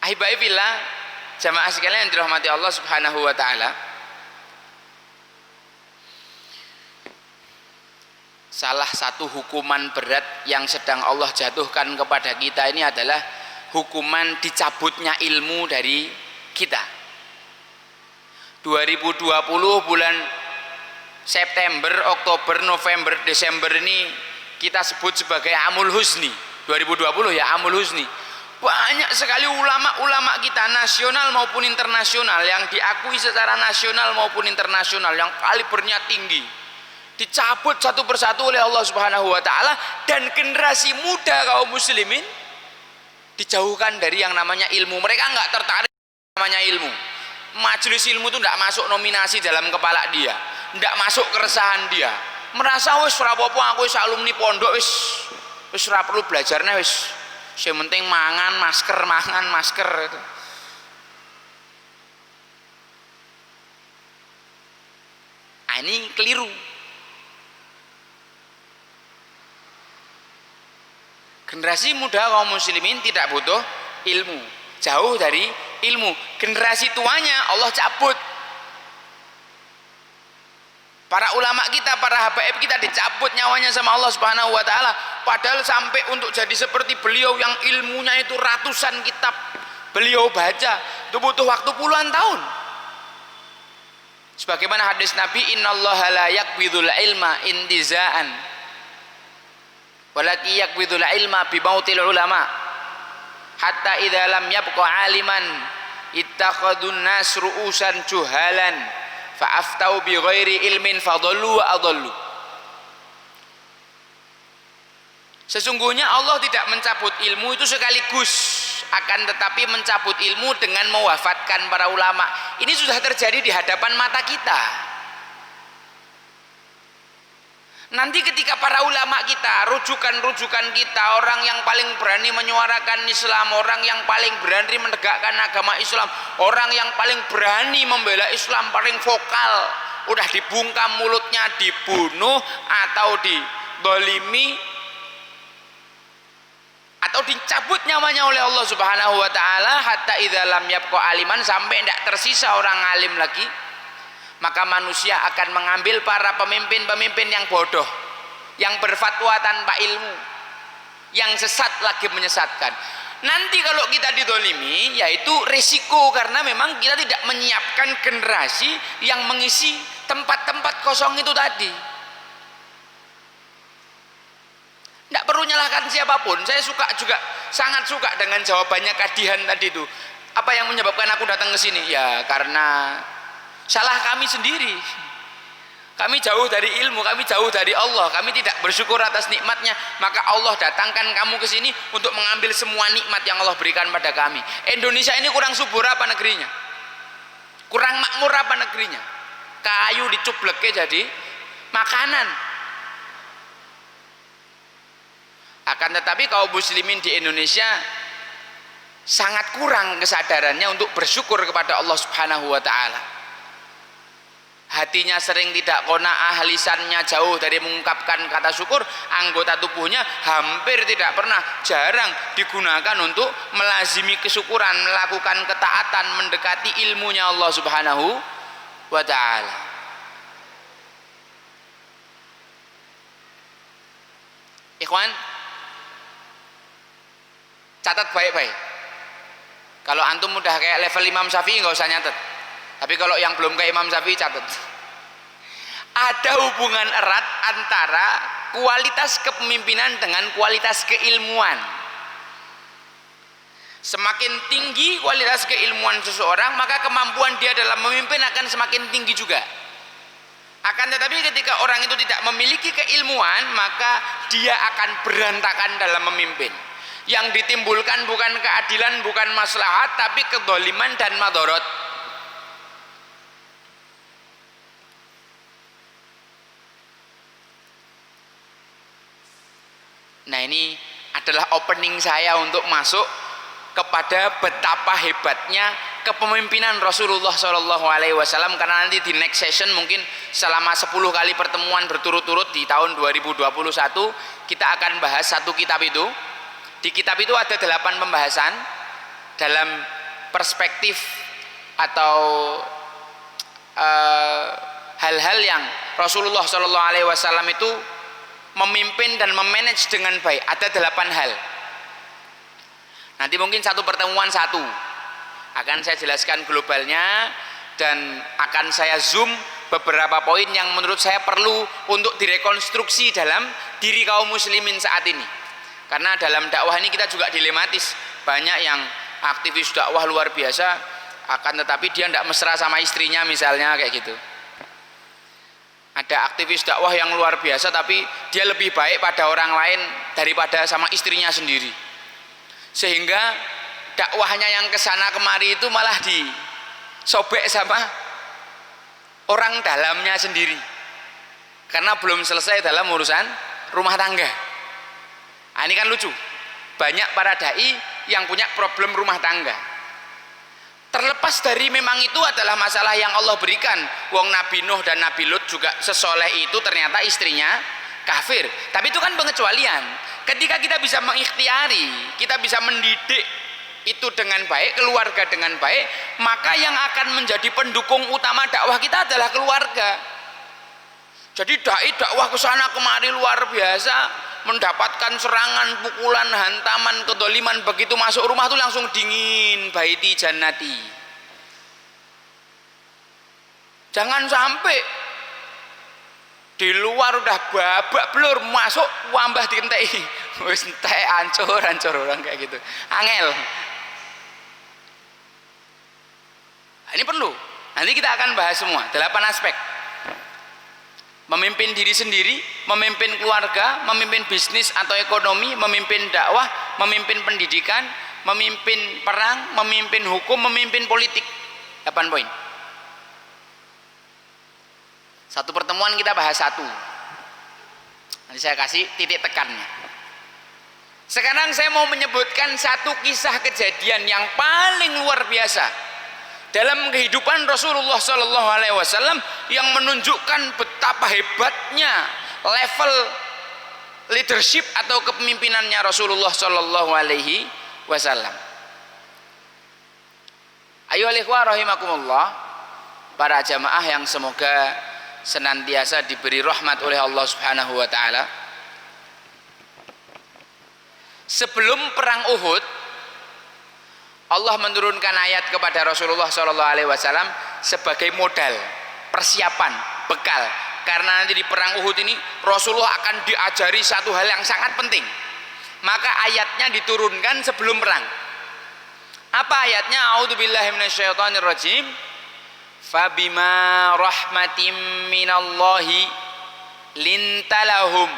Ahibai fillah, jamaah sekalian yang dirahmati Allah Subhanahu wa taala. Salah satu hukuman berat yang sedang Allah jatuhkan kepada kita ini adalah hukuman dicabutnya ilmu dari kita. 2020 bulan September, Oktober, November, Desember ini kita sebut sebagai Amul Husni. 2020 ya, Amul Husni. Banyak sekali ulama-ulama kita nasional maupun internasional yang diakui secara nasional maupun internasional yang kalibernya tinggi dicabut satu persatu oleh Allah Subhanahu wa taala, dan generasi muda kaum muslimin dijauhkan dari yang namanya ilmu. Mereka nggak tertarik namanya ilmu. Majelis ilmu itu tidak masuk nominasi dalam kepala dia, tidak masuk keresahan dia. Merasa wis ora apa-apa, aku wis alumni pondok, wis ora perlu belajarnya, wis yang penting mangan masker itu. Nah, ini keliru. Generasi muda kaum muslimin tidak butuh ilmu, jauh dari ilmu. Generasi tuanya Allah cabut. Para ulama kita, para habaib kita dicabut nyawanya sama Allah Subhanahu wa taala. Padahal sampai untuk jadi seperti beliau yang ilmunya itu ratusan kitab beliau baca, itu butuh waktu puluhan tahun. Sebagaimana hadis Nabi, innallaha la yaqbidul ilma intizaan walaki yaqbidul ilma bi mautil ulama hatta idza lam yabqa aliman ittakhadun nas ru'usan juhalan fa'aftau bi ghairi ilmin fadallu wa adallu. Sesungguhnya Allah tidak mencabut ilmu itu sekaligus, akan tetapi mencabut ilmu dengan mewafatkan para ulama. Ini sudah terjadi di hadapan mata kita. Nanti ketika para ulama kita, rujukan-rujukan kita, orang yang paling berani menyuarakan Islam, orang yang paling berani menegakkan agama Islam, orang yang paling berani membela Islam, paling vokal, udah dibungkam mulutnya, dibunuh atau didolimi atau dicabut nyawanya oleh Allah Subhanahu wa taala, hatta idza lam yabqa aliman, sampai tidak tersisa orang alim lagi, maka manusia akan mengambil para pemimpin-pemimpin yang bodoh, yang berfatwa tanpa ilmu, yang sesat lagi menyesatkan. Nanti kalau kita didolimi, yaitu risiko, karena memang kita tidak menyiapkan generasi yang mengisi tempat-tempat kosong itu tadi. Tidak perlu nyalahkan siapapun. Saya sangat suka dengan jawabannya Kadihan tadi itu. Apa yang menyebabkan aku datang ke sini? Ya karena salah kami sendiri. Kami jauh dari ilmu, kami jauh dari Allah, kami tidak bersyukur atas nikmatnya. Maka Allah datangkan kamu ke sini untuk mengambil semua nikmat yang Allah berikan pada kami. Indonesia ini kurang subur apa negerinya? Kurang makmur apa negerinya? Kayu dicubleknya jadi makanan. Akan tetapi kaum muslimin di Indonesia sangat kurang kesadarannya untuk bersyukur kepada Allah Subhanahu wa taala. Hatinya sering tidak qanaah, lisannya jauh dari mengungkapkan kata syukur, anggota tubuhnya hampir tidak pernah, jarang digunakan untuk melazimi kesyukuran, melakukan ketaatan, mendekati ilmunya Allah Subhanahu wa taala. Ikhwan, catat baik-baik. Kalau antum udah kayak level Imam Syafi'i nggak usah nyatet. Tapi kalau yang belum kayak Imam Syafi'i catat. Ada hubungan erat antara kualitas kepemimpinan dengan kualitas keilmuan. Semakin tinggi kualitas keilmuan seseorang, maka kemampuan dia dalam memimpin akan semakin tinggi juga. Akan tetapi ketika orang itu tidak memiliki keilmuan, maka dia akan berantakan dalam memimpin. Yang ditimbulkan bukan keadilan, bukan maslahat, tapi kedzaliman dan madharat. Nah, ini adalah opening saya untuk masuk kepada betapa hebatnya kepemimpinan Rasulullah SAW, karena nanti di next session mungkin selama 10 kali pertemuan berturut-turut di tahun 2021 kita akan bahas satu kitab itu. Di kitab itu ada 8 pembahasan. Dalam perspektif atau hal-hal yang Rasulullah Shallallahu Alaihi Wasallam itu memimpin dan memanage dengan baik. Ada 8 hal. Nanti mungkin satu pertemuan satu akan saya jelaskan globalnya, dan akan saya zoom beberapa poin yang menurut saya perlu untuk direkonstruksi dalam diri kaum muslimin saat ini. Karena dalam dakwah ini kita juga dilematis. Banyak yang aktivis dakwah luar biasa, akan tetapi dia tidak mesra sama istrinya misalnya, kayak gitu. Ada aktivis dakwah yang luar biasa tapi dia lebih baik pada orang lain daripada sama istrinya sendiri, sehingga dakwahnya yang kesana kemari itu malah disobek sama orang dalamnya sendiri karena belum selesai dalam urusan rumah tangga. Nah, ini kan lucu, banyak para dai yang punya problem rumah tangga. Terlepas dari memang itu adalah masalah yang Allah berikan. Wong Nabi Nuh dan Nabi Lut juga sesoleh itu ternyata istrinya kafir. Tapi itu kan pengecualian. Ketika kita bisa mengikhtiari, kita bisa mendidik itu dengan baik, keluarga dengan baik, maka yang akan menjadi pendukung utama dakwah kita adalah keluarga. Jadi dai dakwah kesana kemari luar biasa, mendapatkan serangan, pukulan, hantaman, kedoliman, begitu masuk rumah tuh langsung dingin, baiti jannati. Jangan sampai di luar udah babak belur, masuk wambah dikentei, wis entek hancur orang kayak gitu. Angel. Nah, ini perlu. Nanti kita akan bahas semua 8 aspek. Memimpin diri sendiri, memimpin keluarga, memimpin bisnis atau ekonomi, memimpin dakwah, memimpin pendidikan, memimpin perang, memimpin hukum, memimpin politik. 8 poin. Satu pertemuan kita bahas satu. Nanti saya kasih titik tekannya. Sekarang saya mau menyebutkan satu kisah kejadian yang paling luar biasa dalam kehidupan Rasulullah Sallallahu Alaihi Wasallam yang menunjukkan betapa hebatnya level leadership atau kepemimpinannya Rasulullah Sallallahu Alaihi Wasallam. Ayo ikhwah rahimakumullah, para jamaah yang semoga senantiasa diberi rahmat oleh Allah Subhanahu Wa Taala. Sebelum perang Uhud, Allah menurunkan ayat kepada Rasulullah SAW sebagai modal, persiapan, bekal. Karena nanti di perang Uhud ini Rasulullah akan diajari satu hal yang sangat penting. Maka ayatnya diturunkan sebelum perang. Apa ayatnya? A'udzubillahi minasyaitonirrajim. Fabima rahmatim minallahi lintalahum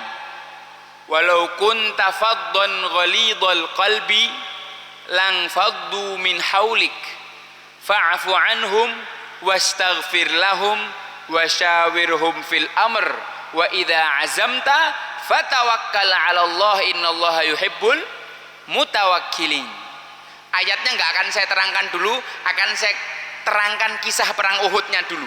walau kunta faddan ghalidhal qalbi lang faddu min haulik fa'fu anhum wastaghfir lahum wasyawirhum fil amr wa idza azamta fatawakkal 'ala Allah innallaha yuhibbul mutawakkilin. Ayatnya enggak akan saya terangkan dulu, akan saya terangkan kisah perang Uhudnya dulu.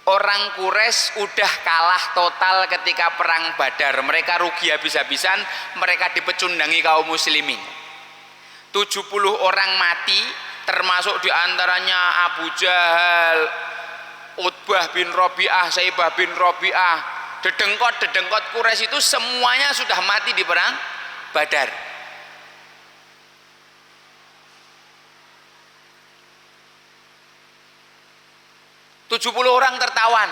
Orang Quraisy udah kalah total ketika perang Badar. Mereka rugi habis-habisan, mereka dipecundangi kaum muslimin. 70 orang mati, termasuk diantaranya Abu Jahal, Utbah bin Rabi'ah, Saibah bin Rabi'ah. Dedengkot Quraisy itu semuanya sudah mati di perang Badar. Tujuh 70 orang tertawan.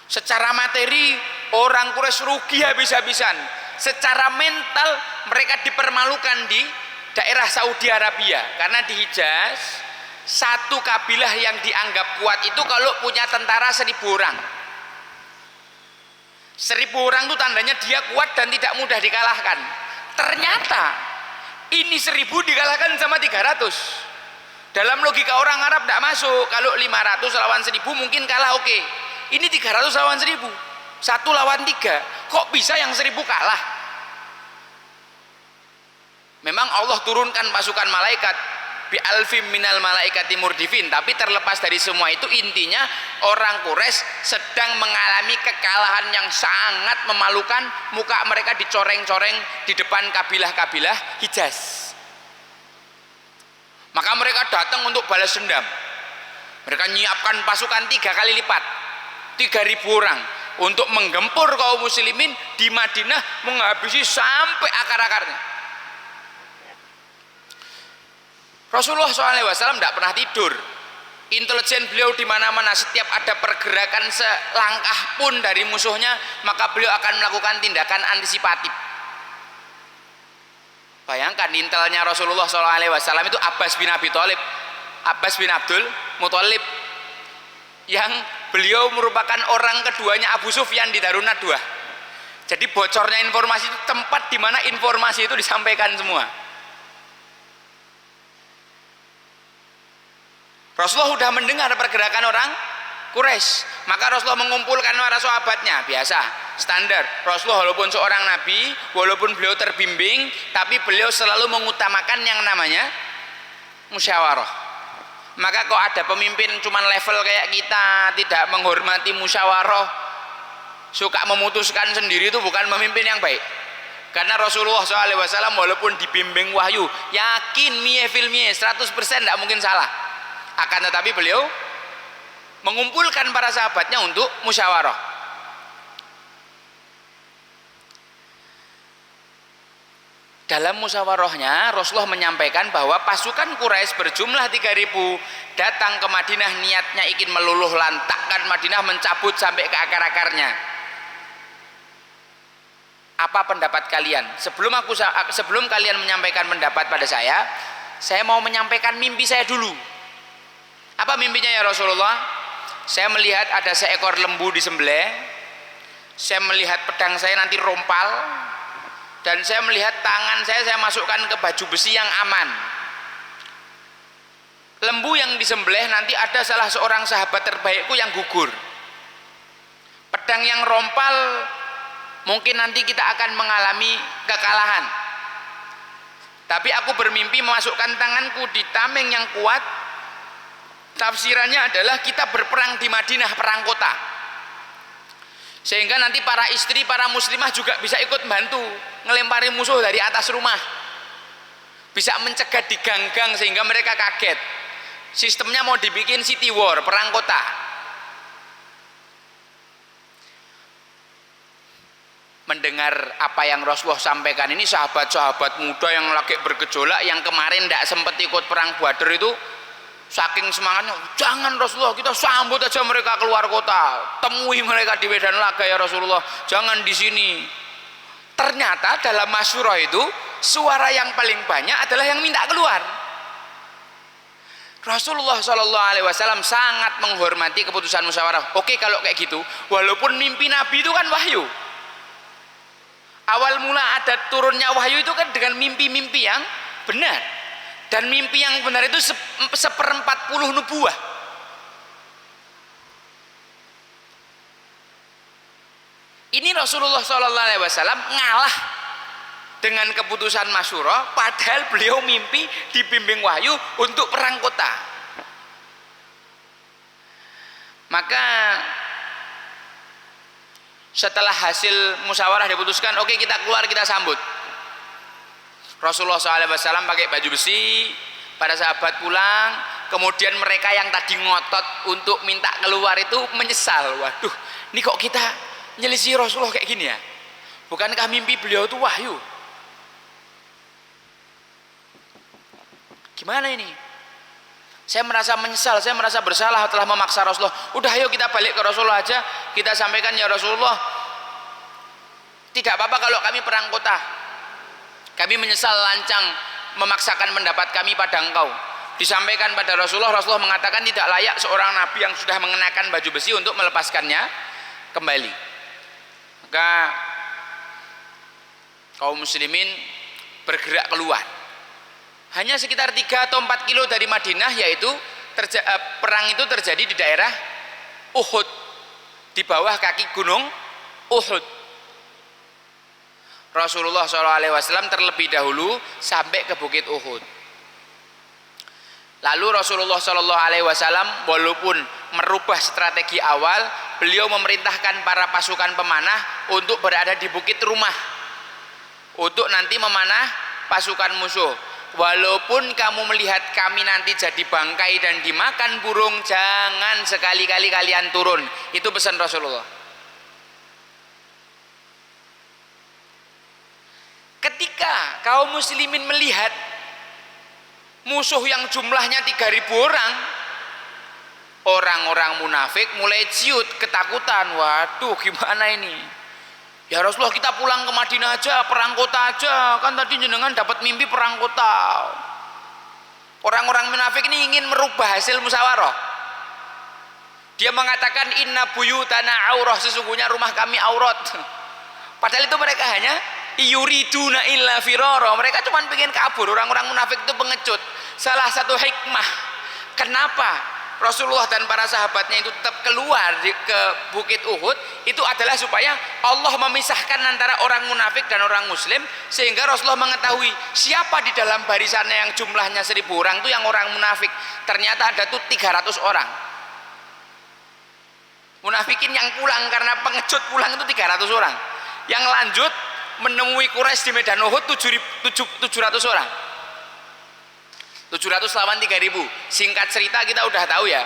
Secara materi orang Quraisy rugi habis-habisan. Secara mental mereka dipermalukan di daerah Saudi Arabia, karena di Hijaz satu kabilah yang dianggap kuat itu kalau punya tentara 1000 orang. 1000 orang itu tandanya dia kuat dan tidak mudah dikalahkan. Ternyata ini 1000 dikalahkan sama 300. Dalam logika orang Arab tidak masuk. Kalau 500 lawan 1000 mungkin kalah, oke. Ini 300 lawan 1000, 1 lawan 3. Kok bisa yang 1000 kalah? Memang Allah turunkan pasukan malaikat bi alfim minal malaikati murdifin. Tapi terlepas dari semua itu, intinya orang Quraisy sedang mengalami kekalahan yang sangat memalukan. Muka mereka dicoreng-coreng di depan kabilah-kabilah Hijaz. Maka mereka datang untuk balas dendam. Mereka menyiapkan pasukan 3 kali lipat, 3.000 orang untuk menggempur kaum muslimin di Madinah, menghabisi sampai akar-akarnya. Rasulullah SAW tidak pernah tidur. Intelijen beliau di mana-mana, setiap ada pergerakan selangkah pun dari musuhnya, maka beliau akan melakukan tindakan antisipatif. Bayangkan intelnya Rasulullah SAW itu Abbas bin Abi Thalib, Abbas bin Abdul Muthalib, yang beliau merupakan orang keduanya Abu Sufyan di Darun Nadwah. Jadi bocornya informasi itu tempat di mana informasi itu disampaikan semua. Rasulullah sudah mendengar pergerakan orang Quraisy, maka Rasulullah mengumpulkan para sahabatnya. Biasa, standar. Rasulullah walaupun seorang nabi, walaupun beliau terbimbing, tapi beliau selalu mengutamakan yang namanya musyawarah. Maka kok ada pemimpin cuman level kayak kita, tidak menghormati musyawarah, suka memutuskan sendiri, itu bukan pemimpin yang baik. Karena Rasulullah SAW walaupun dibimbing wahyu, yakin miye fil miye 100% tidak mungkin salah. Akan tetapi beliau mengumpulkan para sahabatnya untuk musyawarah. Dalam musyawarahnya Rasulullah menyampaikan bahwa pasukan Quraisy berjumlah 3.000 datang ke Madinah, niatnya ingin meluluh lantakkan Madinah, mencabut sampai ke akar-akarnya. Apa pendapat kalian? Sebelum kalian menyampaikan pendapat pada saya mau menyampaikan mimpi saya dulu. Apa mimpinya ya Rasulullah? Saya melihat ada seekor lembu disembelih, saya melihat pedang saya nanti rompal, dan saya melihat tangan saya masukkan ke baju besi yang aman. Lembu yang disembelih nanti ada salah seorang sahabat terbaikku yang gugur. Pedang yang rompal mungkin nanti kita akan mengalami kekalahan. Tapi aku bermimpi memasukkan tanganku di tameng yang kuat. Tafsirannya adalah kita berperang di Madinah, perang kota, sehingga nanti para istri, para muslimah juga bisa ikut bantu ngelempari musuh dari atas rumah, bisa mencegat di gang-gang sehingga mereka kaget. Sistemnya mau dibikin city war, perang kota. Mendengar apa yang Rasulullah sampaikan ini, sahabat-sahabat muda yang lagi bergejolak, yang kemarin tidak sempat ikut perang Badar itu, saking semangatnya, jangan Rasulullah, kita sambut aja mereka keluar kota, temui mereka di medan laga ya Rasulullah, jangan di sini. Ternyata dalam masyurah itu suara yang paling banyak adalah yang minta keluar. Rasulullah SAW sangat menghormati keputusan musyawarah. Oke, kalau kayak gitu, walaupun mimpi Nabi itu kan wahyu, awal mula ada turunnya wahyu itu kan dengan mimpi-mimpi yang benar. Dan mimpi yang benar itu 1/40 nubuah. Ini Rasulullah SAW ngalah dengan keputusan masyurah, padahal beliau mimpi dibimbing wahyu untuk perang kota. Maka setelah hasil musyawarah diputuskan, oke, kita keluar, kita sambut. Rasulullah SAW pakai baju besi, para sahabat pulang, kemudian mereka yang tadi ngotot untuk minta keluar itu menyesal. Waduh, ini kok kita nyelisih Rasulullah kayak gini ya? Bukankah mimpi beliau itu wahyu? Gimana ini? Saya merasa menyesal, saya merasa bersalah telah memaksa Rasulullah. Udah, ayo kita balik ke Rasulullah aja, kita sampaikan, ya Rasulullah, tidak apa-apa kalau kami perang kota. Kami menyesal lancang memaksakan pendapat kami pada engkau. Disampaikan pada Rasulullah, Rasulullah mengatakan tidak layak seorang nabi yang sudah mengenakan baju besi untuk melepaskannya kembali. Maka kaum muslimin bergerak keluar. Hanya sekitar 3 atau 4 kilo dari Madinah, yaitu perang itu terjadi di daerah Uhud, di bawah kaki gunung Uhud. Rasulullah SAW terlebih dahulu sampai ke bukit Uhud. Lalu Rasulullah Shallallahu Alaihi Wasallam walaupun merubah strategi awal, beliau memerintahkan para pasukan pemanah untuk berada di bukit rumah untuk nanti memanah pasukan musuh. Walaupun kamu melihat kami nanti jadi bangkai dan dimakan burung, jangan sekali-kali kalian turun. Itu pesan Rasulullah. Ketika kaum muslimin melihat musuh yang jumlahnya 3.000 orang, orang-orang munafik mulai ciut ketakutan. Waduh, gimana ini? Ya Rasulullah, kita pulang ke Madinah aja, perang kota aja. Kan tadi jenengan dapat mimpi perang kota. Orang-orang munafik ini ingin merubah hasil musyawarah. Dia mengatakan inna buyutana aurah, sesungguhnya rumah kami aurat. Padahal itu mereka hanya yuriduna illa firara. Mereka cuma pengen kabur. Orang-orang munafik itu pengecut. Salah satu hikmah kenapa Rasulullah dan para sahabatnya itu tetap keluar ke Bukit Uhud itu adalah supaya Allah memisahkan antara orang munafik dan orang muslim, sehingga Rasulullah mengetahui siapa di dalam barisannya yang jumlahnya 1.000 orang itu yang orang munafik. Ternyata ada tuh 300 orang munafikin yang pulang karena pengecut, pulang itu 300 orang. Yang lanjut menemui Quraisy di medan Uhud 700 orang. 700 lawan 3.000. Singkat cerita kita udah tahu ya,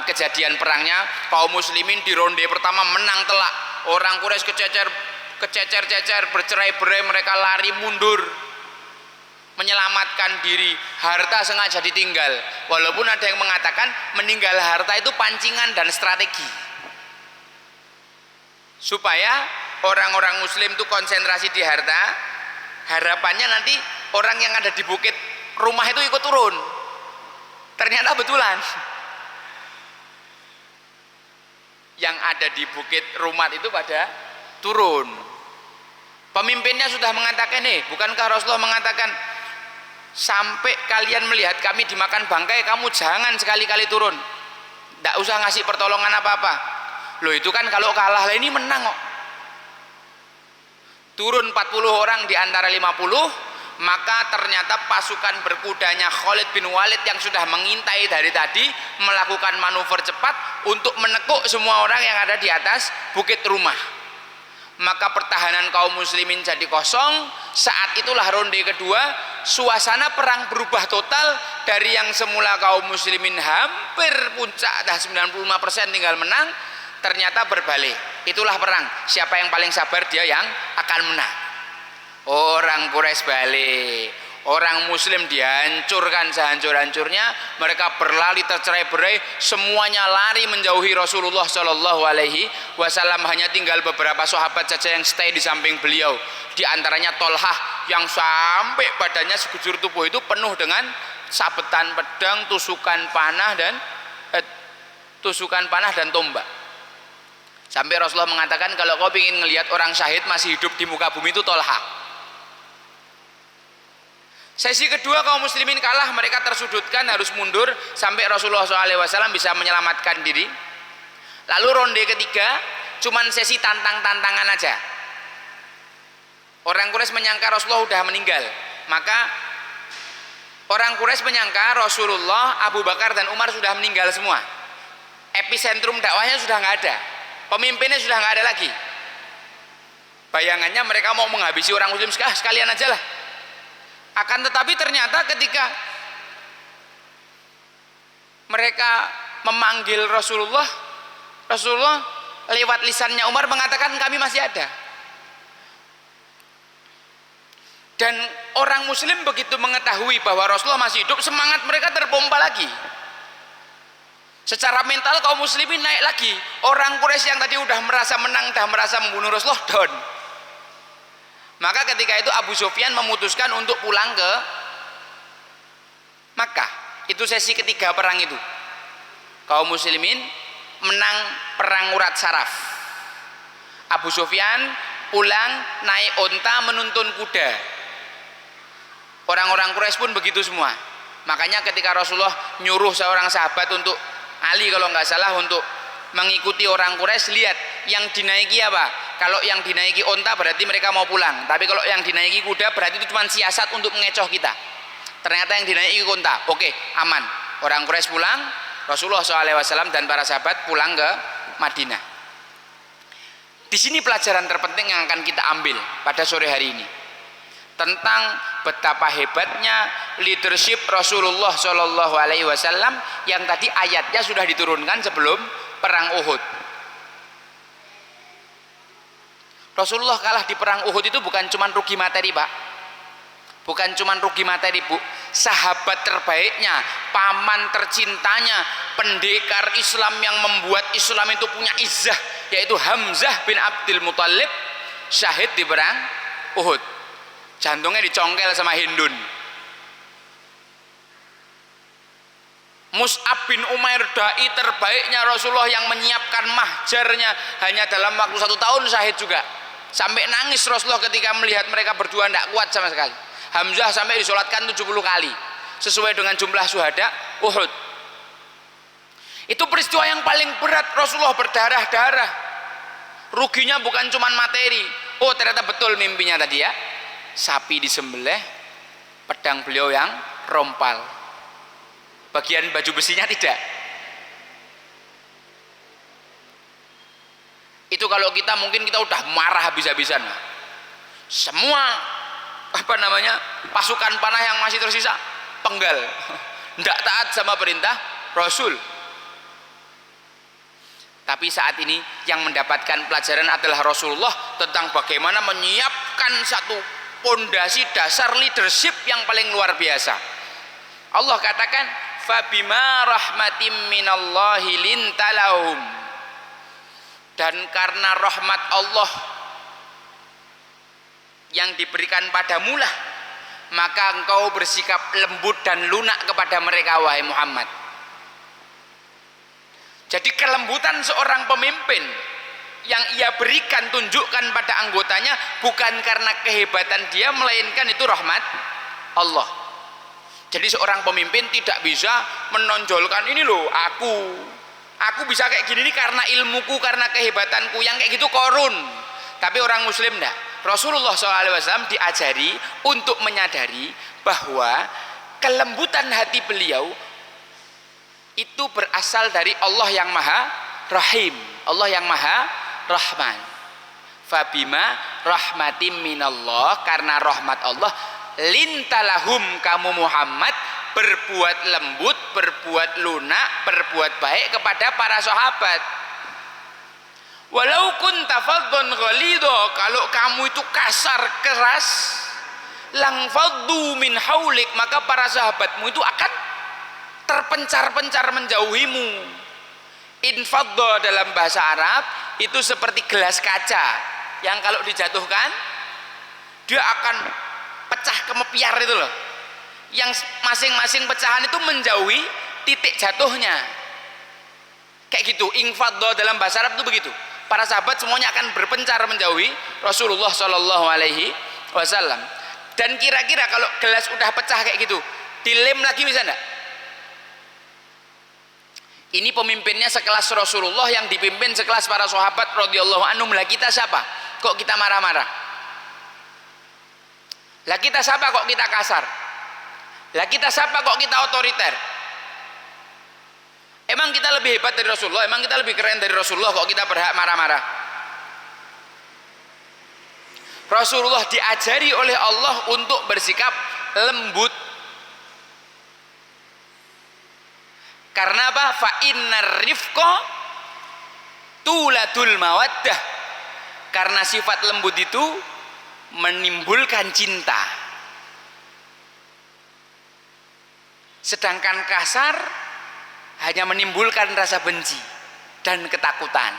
kejadian perangnya. Kaum muslimin di ronde pertama menang telak. Orang Quraisy kececer bercerai-berai, mereka lari mundur menyelamatkan diri. Harta sengaja ditinggal, walaupun ada yang mengatakan meninggal harta itu pancingan dan strategi supaya orang-orang muslim itu konsentrasi di harta. Harapannya nanti orang yang ada di bukit rumah itu ikut turun. Ternyata betulan yang ada di bukit rumah itu pada turun. Pemimpinnya sudah mengatakan, bukankah Rasulullah mengatakan sampai kalian melihat kami dimakan bangkai, kamu jangan sekali-kali turun, tidak usah ngasih pertolongan apa-apa. Loh, itu kan kalau kalah, ini menang kok. Turun 40 orang di antara 50. Maka ternyata pasukan berkudanya Khalid bin Walid yang sudah mengintai dari tadi melakukan manuver cepat untuk menekuk semua orang yang ada di atas bukit rumah. Maka pertahanan kaum muslimin jadi kosong. Saat itulah ronde kedua, suasana perang berubah total. Dari yang semula kaum muslimin hampir puncak, dah 95% tinggal menang, ternyata berbalik. Itulah perang, siapa yang paling sabar dia yang akan menang. Orang Quraisy balik, orang muslim dihancurkan sehancur-hancurnya. Mereka berlari tercerai-berai, semuanya lari menjauhi Rasulullah Shallallahu Alaihi Wasallam. Hanya tinggal beberapa sahabat saja yang stay di samping beliau. Di antaranya Tolhah yang sampai badannya sekujur tubuh itu penuh dengan sabetan pedang, tusukan panah dan tombak. Sampai Rasulullah mengatakan, kalau kau ingin ngelihat orang syahid masih hidup di muka bumi itu Tolhah. Sesi kedua kaum muslimin kalah, mereka tersudutkan, harus mundur sampai Rasulullah SAW bisa menyelamatkan diri. Lalu ronde ketiga cuman sesi tantang-tantangan aja. Orang Quraisy menyangka Rasulullah sudah meninggal, maka orang Quraisy menyangka Rasulullah, Abu Bakar dan Umar sudah meninggal semua. Epicentrum dakwahnya sudah nggak ada, pemimpinnya sudah nggak ada lagi. Bayangannya mereka mau menghabisi orang muslim sekalian aja lah. Akan tetapi ternyata ketika mereka memanggil Rasulullah lewat lisannya Umar mengatakan kami masih ada. Dan orang muslim begitu mengetahui bahwa Rasulullah masih hidup, semangat mereka terpompa lagi. Secara mental kaum muslimin naik lagi. Orang Quraisy yang tadi udah merasa menang, udah merasa membunuh Rasulullah, down. Maka ketika itu Abu Sufyan memutuskan untuk pulang ke Makkah. Itu sesi ketiga perang itu. Kaum muslimin menang perang Urat Saraf. Abu Sufyan pulang naik onta menuntun kuda. Orang-orang Quraisy pun begitu semua. Makanya ketika Rasulullah nyuruh seorang sahabat untuk Ali kalau nggak salah untuk mengikuti orang Quraisy, lihat yang dinaiki apa? Kalau yang dinaiki onta berarti mereka mau pulang, tapi kalau yang dinaiki kuda berarti itu cuma siasat untuk mengecoh kita. Ternyata yang dinaiki unta. Oke, aman. Orang Quraisy pulang, Rasulullah SAW dan para sahabat pulang ke Madinah. Di sini pelajaran terpenting yang akan kita ambil pada sore hari ini tentang betapa hebatnya leadership Rasulullah SAW yang tadi ayatnya sudah diturunkan sebelum perang Uhud. Rasulullah kalah di perang Uhud itu bukan cuma rugi materi, Pak. Bukan cuma rugi materi, Bu. Sahabat terbaiknya, paman tercintanya, pendekar Islam yang membuat Islam itu punya izzah, yaitu Hamzah bin Abdul Muthalib, syahid di perang Uhud. Jantungnya dicongkel sama Hindun. Mus'ab bin Umair, dai terbaiknya Rasulullah yang menyiapkan mahjarnya, hanya dalam waktu 1 tahun syahid juga. Sampai nangis Rasulullah ketika melihat mereka berdua tidak kuat sama sekali. Hamzah sampai disolatkan 70 kali sesuai dengan jumlah syuhada Uhud. Itu peristiwa yang paling berat. Rasulullah berdarah-darah. Ruginya bukan cuma materi. Oh, ternyata betul mimpinya tadi ya. Sapi disembelih, pedang beliau yang rompal. Bagian baju besinya tidak. Itu kalau kita mungkin kita udah marah habis-habisan. Semua pasukan panah yang masih tersisa penggal, tidak taat sama perintah Rasul. Tapi saat ini yang mendapatkan pelajaran adalah Rasulullah tentang bagaimana menyiapkan satu pondasi dasar leadership yang paling luar biasa. Allah katakan fabima rahmatim minallahi lintalahum, dan karena rahmat Allah yang diberikan padamu lah maka engkau bersikap lembut dan lunak kepada mereka, wahai Muhammad. Jadi kelembutan seorang pemimpin yang ia berikan, tunjukkan pada anggotanya, bukan karena kehebatan dia, melainkan itu rahmat Allah. Jadi seorang pemimpin tidak bisa menonjolkan, ini loh aku bisa kayak gini karena ilmuku, karena kehebatanku, yang kayak gitu korun. Tapi orang muslim enggak. Rasulullah SAW diajari untuk menyadari bahwa kelembutan hati beliau itu berasal dari Allah yang Maha Rahim, Allah yang Maha Rahman. Fabima rahmatim minallah, karena rahmat Allah, lintalahum, kamu Muhammad berbuat lembut, berbuat lunak, berbuat baik kepada para sahabat. Walau kunta faddan ghalidha, kalau kamu itu kasar keras, lang faddu min haulik, maka para sahabatmu itu akan terpencar-pencar menjauhimu. Infadda dalam bahasa Arab itu seperti gelas kaca yang kalau dijatuhkan dia akan pecah kemepiar itu loh, yang masing-masing pecahan itu menjauhi titik jatuhnya, kayak gitu. Infadda dalam bahasa Arab itu begitu. Para sahabat semuanya akan berpencar menjauhi Rasulullah Shallallahu Alaihi Wasallam. Dan kira-kira kalau gelas udah pecah kayak gitu, dilem lagi bisa enggak? Ini pemimpinnya sekelas Rasulullah yang dipimpin sekelas para sahabat radhiyallahu anhum. Lah kita siapa? Kok kita marah-marah? Lah kita siapa kok kita kasar? Lah kita siapa kok kita otoriter? Emang kita lebih hebat dari Rasulullah? Emang kita lebih keren dari Rasulullah kok kita berhak marah-marah? Rasulullah diajari oleh Allah untuk bersikap lembut. Karena apa? Fa innar rifqa tuladul mawaddah. Karena sifat lembut itu menimbulkan cinta. Sedangkan kasar hanya menimbulkan rasa benci dan ketakutan.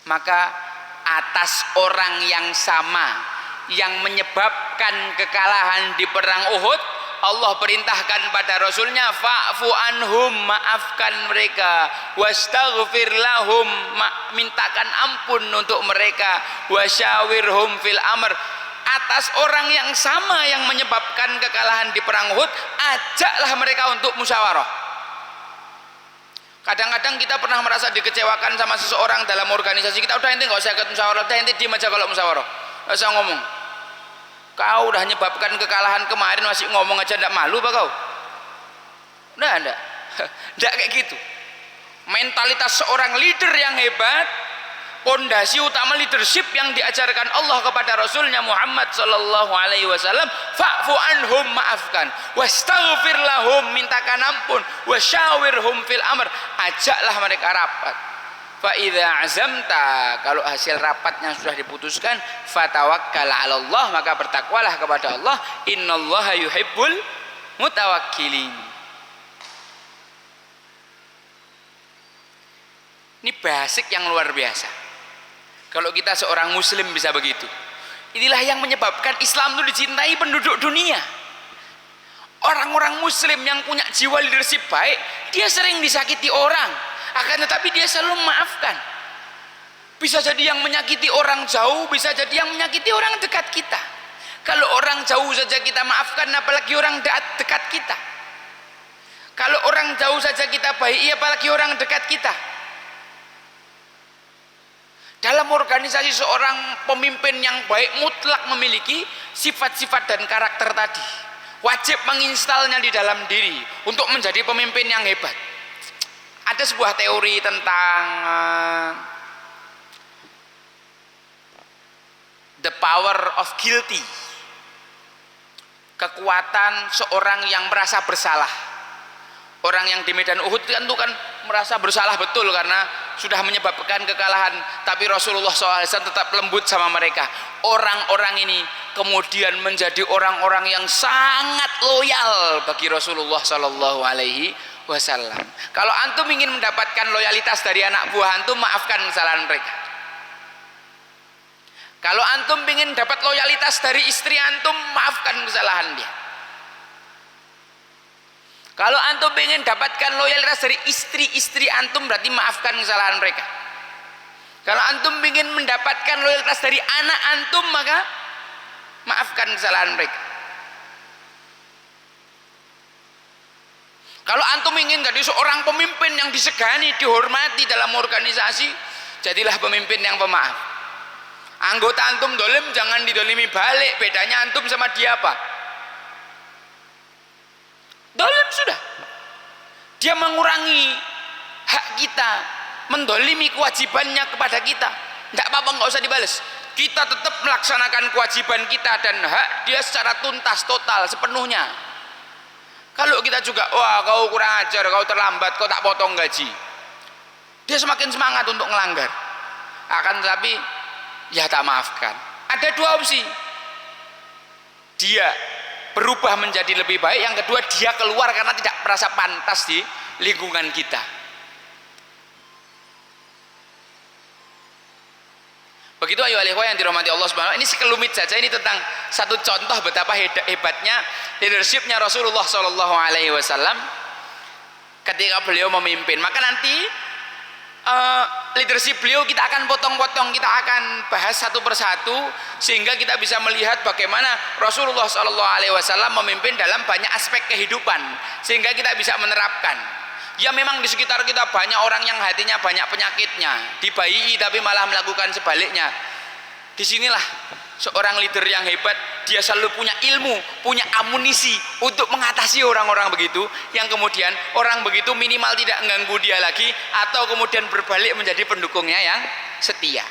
Maka atas orang yang sama yang menyebabkan kekalahan di perang Uhud, Allah perintahkan pada Rasulnya, fa'fu anhum, maafkan mereka, wastaghfir lahum, mintakan ampun untuk mereka, wasyawirhum fil amr. Atas orang yang sama yang menyebabkan kekalahan di perang Uhud, ajaklah mereka untuk musyawarah. Kadang-kadang kita pernah merasa dikecewakan sama seseorang dalam organisasi kita, udah ente nggak usah ikut musyawarah, udah ente diem aja kalau musyawarah, nggak usah ngomong. Kau udah menyebabkan kekalahan kemarin masih ngomong aja ndak malu apa kau? Ndak ndak kayak gitu. Mentalitas seorang leader yang hebat, pondasi utama leadership yang diajarkan Allah kepada Rasulnya Muhammad sallallahu alaihi wasallam, fa'fu anhum, maafkan, wastaghfir lahum, mintakan ampun, wasyawirhum fil amr, ajaklah mereka rapat. Fa idza azamta, kalau hasil rapatnya sudah diputuskan, fatawakkal 'ala Allah, maka bertakwalah kepada Allah, innallaha yuhibbul mutawakkilin. Ini basic yang luar biasa. Kalau kita seorang muslim bisa begitu. Inilah yang menyebabkan Islam itu dicintai penduduk dunia. Orang-orang muslim yang punya jiwa leadership baik, dia sering disakiti orang, akan tetapi dia selalu memaafkan. Bisa jadi yang menyakiti orang jauh, bisa jadi yang menyakiti orang dekat kita. Kalau orang jauh saja kita maafkan, apalagi orang dekat kita. Kalau orang jauh saja kita baik, apalagi orang dekat kita. Dalam organisasi, seorang pemimpin yang baik mutlak memiliki sifat-sifat dan karakter tadi. Wajib menginstalnya di dalam diri untuk menjadi pemimpin yang hebat. Ada sebuah teori tentang the power of guilty, kekuatan seorang yang merasa bersalah. Orang yang di medan Uhud kan itu kan merasa bersalah betul karena sudah menyebabkan kekalahan, tapi Rasulullah SAW tetap lembut sama mereka. Orang-orang ini kemudian menjadi orang-orang yang sangat loyal bagi Rasulullah SAW. Kalau antum ingin mendapatkan loyalitas dari anak buah antum, maafkan kesalahan mereka. Kalau antum ingin dapat loyalitas dari istri antum, maafkan kesalahan dia. Kalau antum ingin dapatkan loyalitas dari istri-istri antum, berarti maafkan kesalahan mereka. Kalau antum ingin mendapatkan loyalitas dari anak antum, maka maafkan kesalahan mereka. Kalau antum ingin jadi seorang pemimpin yang disegani, dihormati dalam organisasi, jadilah pemimpin yang pemaaf. Anggota antum dolim, jangan didolimi balik. Bedanya antum sama dia apa? Dolim sudah, dia mengurangi hak kita, mendolimi kewajibannya kepada kita. Tidak apa-apa, nggak usah dibales. Kita tetap melaksanakan kewajiban kita dan hak dia secara tuntas, total, sepenuhnya. Kalau kita juga, wah kau kurang ajar, kau terlambat, kau tak potong gaji, dia semakin semangat untuk melanggar. Akan tetapi ya tak maafkan. Ada dua opsi, dia berubah menjadi lebih baik, yang kedua dia keluar karena tidak merasa pantas di lingkungan kita. Begitu ayo alihwa yang dirahmati Allah Subhanahu wa ta'ala. Ini sekelumit saja, ini tentang satu contoh betapa hebatnya leadershipnya Rasulullah SAW ketika beliau memimpin. Maka nanti leadership beliau kita akan potong-potong, kita akan bahas satu persatu sehingga kita bisa melihat bagaimana Rasulullah SAW memimpin dalam banyak aspek kehidupan, sehingga kita bisa menerapkan. Ya memang di sekitar kita banyak orang yang hatinya banyak penyakitnya, dibayi tapi malah melakukan sebaliknya. Disinilah seorang leader yang hebat, dia selalu punya ilmu, punya amunisi untuk mengatasi orang-orang begitu, yang kemudian orang begitu minimal tidak mengganggu dia lagi, atau kemudian berbalik menjadi pendukungnya yang setia.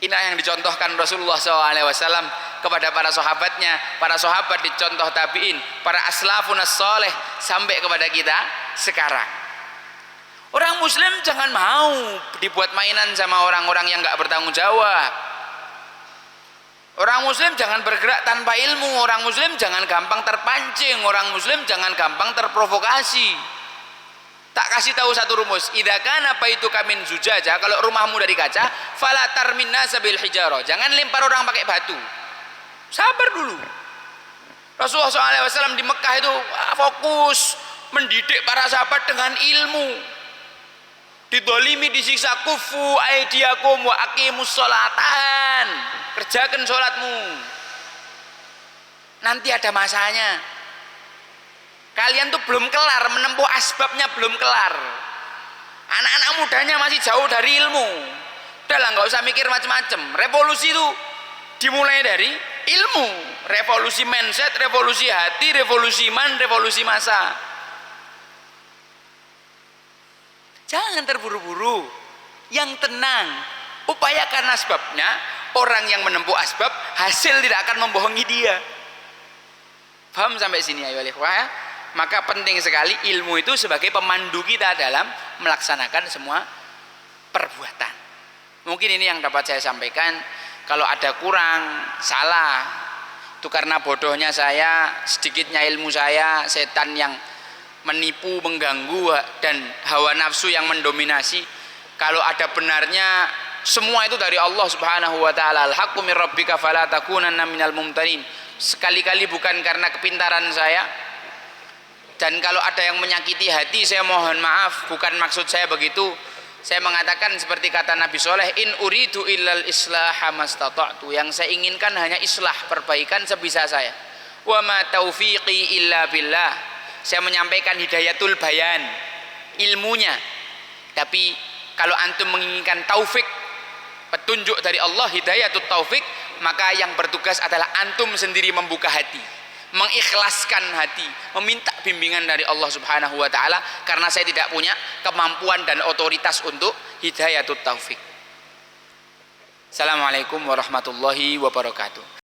Inilah yang dicontohkan Rasulullah SAW kepada para sahabatnya, para sahabat dicontoh tabi'in, para aslafun as-soleh, sampai kepada kita sekarang. Orang muslim jangan mau dibuat mainan sama orang-orang yang gak bertanggung jawab. Orang muslim jangan bergerak tanpa ilmu, orang muslim jangan gampang terpancing, orang muslim jangan gampang terprovokasi. Tak kasih tahu satu rumus, idza kana baituka min zujaja, kalau rumahmu dari kaca, fala tarmin nasa bil hijarah, jangan lempar orang pakai batu. Sabar dulu. Rasulullah SAW di Mekah itu fokus mendidik para sahabat dengan ilmu. Didolimi, disiksa, kufu aidiakum wa aqimus sholatan, kerjakan sholatmu, nanti ada masanya. Kalian tuh belum kelar menempuh asbabnya, belum kelar. Anak-anak mudanya masih jauh dari ilmu. Udahlah, nggak usah mikir macam-macam. Revolusi itu dimulai dari ilmu, revolusi mindset, revolusi hati, revolusi iman, revolusi masa. Jangan terburu-buru, yang tenang, upayakan asbabnya. Orang yang menempuh asbab, hasil tidak akan membohongi dia. Paham sampai sini ya ikhwah ya? Maka penting sekali ilmu itu sebagai pemandu kita dalam melaksanakan semua perbuatan. Mungkin ini yang dapat saya sampaikan. Kalau ada kurang, salah, itu karena bodohnya saya, sedikitnya ilmu saya, setan yang menipu, mengganggu, dan hawa nafsu yang mendominasi. Kalau ada benarnya, semua itu dari Allah Subhanahu wa taala. Al-haqqu min rabbika fala takunanna minal mumtarin. Sekali-kali bukan karena kepintaran saya. Dan kalau ada yang menyakiti hati, saya mohon maaf, bukan maksud saya begitu. Saya mengatakan seperti kata Nabi Soleh, in uridu illal islaha mastata'tu. Yang saya inginkan hanya islah, perbaikan sebisa saya. Wa ma taufiqi illa billah. Saya menyampaikan hidayatul bayan, ilmunya. Tapi kalau antum menginginkan taufik, petunjuk dari Allah, hidayatul taufik, maka yang bertugas adalah antum sendiri membuka hati, mengikhlaskan hati, meminta bimbingan dari Allah Subhanahu wa taala, karena saya tidak punya kemampuan dan otoritas untuk hidayatul taufik. Assalamualaikum warahmatullahi wabarakatuh.